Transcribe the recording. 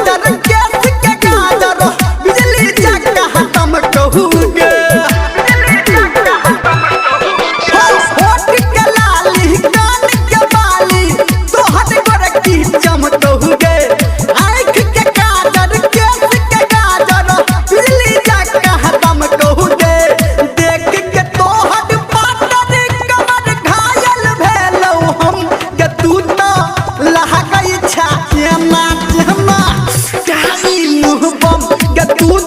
काजर केस के काजर बिजली चक्का हम कहूगे होठ के लाली कान के बाली तोहर गोरकी चमकहुगे आँख के काजर केस के काजर बिजली चक्का हम कहूगे देख के तोहर पाटर कमर घायल भेलौ हम के तू तो लहा गई छा ये माँ काली मुँह बम के तू